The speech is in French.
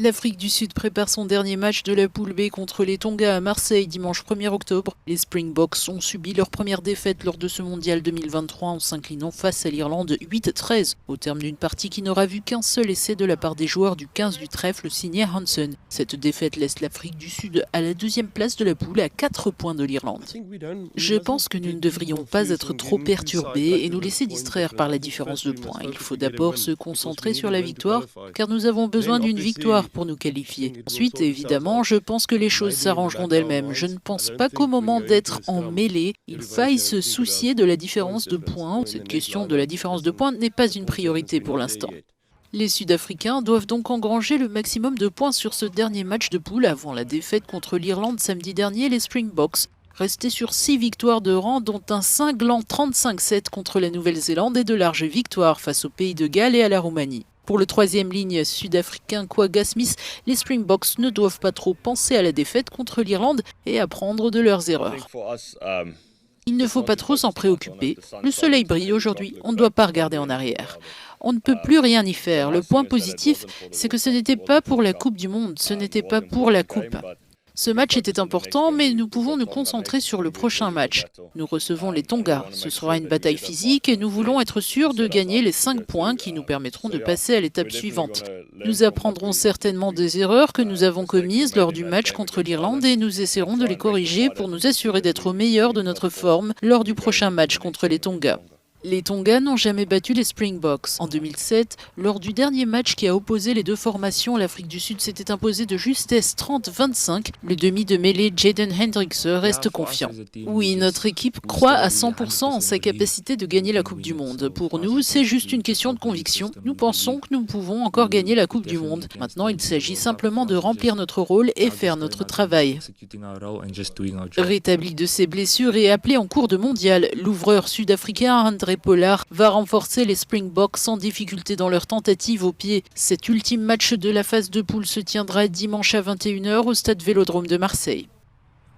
L'Afrique du Sud prépare son dernier match de la poule B contre les Tonga à Marseille dimanche 1er octobre. Les Springboks ont subi leur première défaite lors de ce mondial 2023 en s'inclinant face à l'Irlande 8-13, au terme d'une partie qui n'aura vu qu'un seul essai de la part des joueurs du 15 du trèfle signé Hansen. Cette défaite laisse l'Afrique du Sud à la deuxième place de la poule à 4 points de l'Irlande. Je pense que nous ne devrions pas être trop perturbés et nous laisser distraire par la différence de points. Il faut d'abord se concentrer sur la victoire, car nous avons besoin d'une victoire pour nous qualifier. Ensuite, évidemment, je pense que les choses s'arrangeront d'elles-mêmes. Je ne pense pas qu'au moment d'être en mêlée, il faille se soucier de la différence de points. Cette question de la différence de points n'est pas une priorité pour l'instant. Les Sud-Africains doivent donc engranger le maximum de points sur ce dernier match de poule avant la défaite contre l'Irlande samedi dernier. Les Springboks restaient sur 6 victoires de rang, dont un cinglant 35-7 contre la Nouvelle-Zélande et de larges victoires face au Pays de Galles et à la Roumanie. Pour le troisième ligne sud-africain Kwagga Smith, les Springboks ne doivent pas trop penser à la défaite contre l'Irlande et apprendre de leurs erreurs. Il ne faut pas trop s'en préoccuper. Le soleil brille aujourd'hui, on ne doit pas regarder en arrière. On ne peut plus rien y faire. Le point positif, c'est que ce n'était pas pour la Coupe du Monde, ce n'était pas pour la Coupe. Ce match était important, mais nous pouvons nous concentrer sur le prochain match. Nous recevons les Tonga. Ce sera une bataille physique et nous voulons être sûrs de gagner les 5 points qui nous permettront de passer à l'étape suivante. Nous apprendrons certainement des erreurs que nous avons commises lors du match contre l'Irlande et nous essaierons de les corriger pour nous assurer d'être au meilleur de notre forme lors du prochain match contre les Tonga. Les Tonga n'ont jamais battu les Springboks. En 2007, lors du dernier match qui a opposé les deux formations, l'Afrique du Sud s'était imposée de justesse 30-25. Le demi de mêlée Jaden Hendricks reste confiant. Oui, notre équipe croit à 100% en sa capacité de gagner la Coupe du Monde. Pour nous, c'est juste une question de conviction. Nous pensons que nous pouvons encore gagner la Coupe du Monde. Maintenant, il s'agit simplement de remplir notre rôle et faire notre travail. Rétabli de ses blessures et appelé en cours de mondial, l'ouvreur sud-africain André Pollard va renforcer les Springboks sans difficulté dans leur tentative au pied. Cet ultime match de la phase de poule se tiendra dimanche à 21h au stade Vélodrome de Marseille.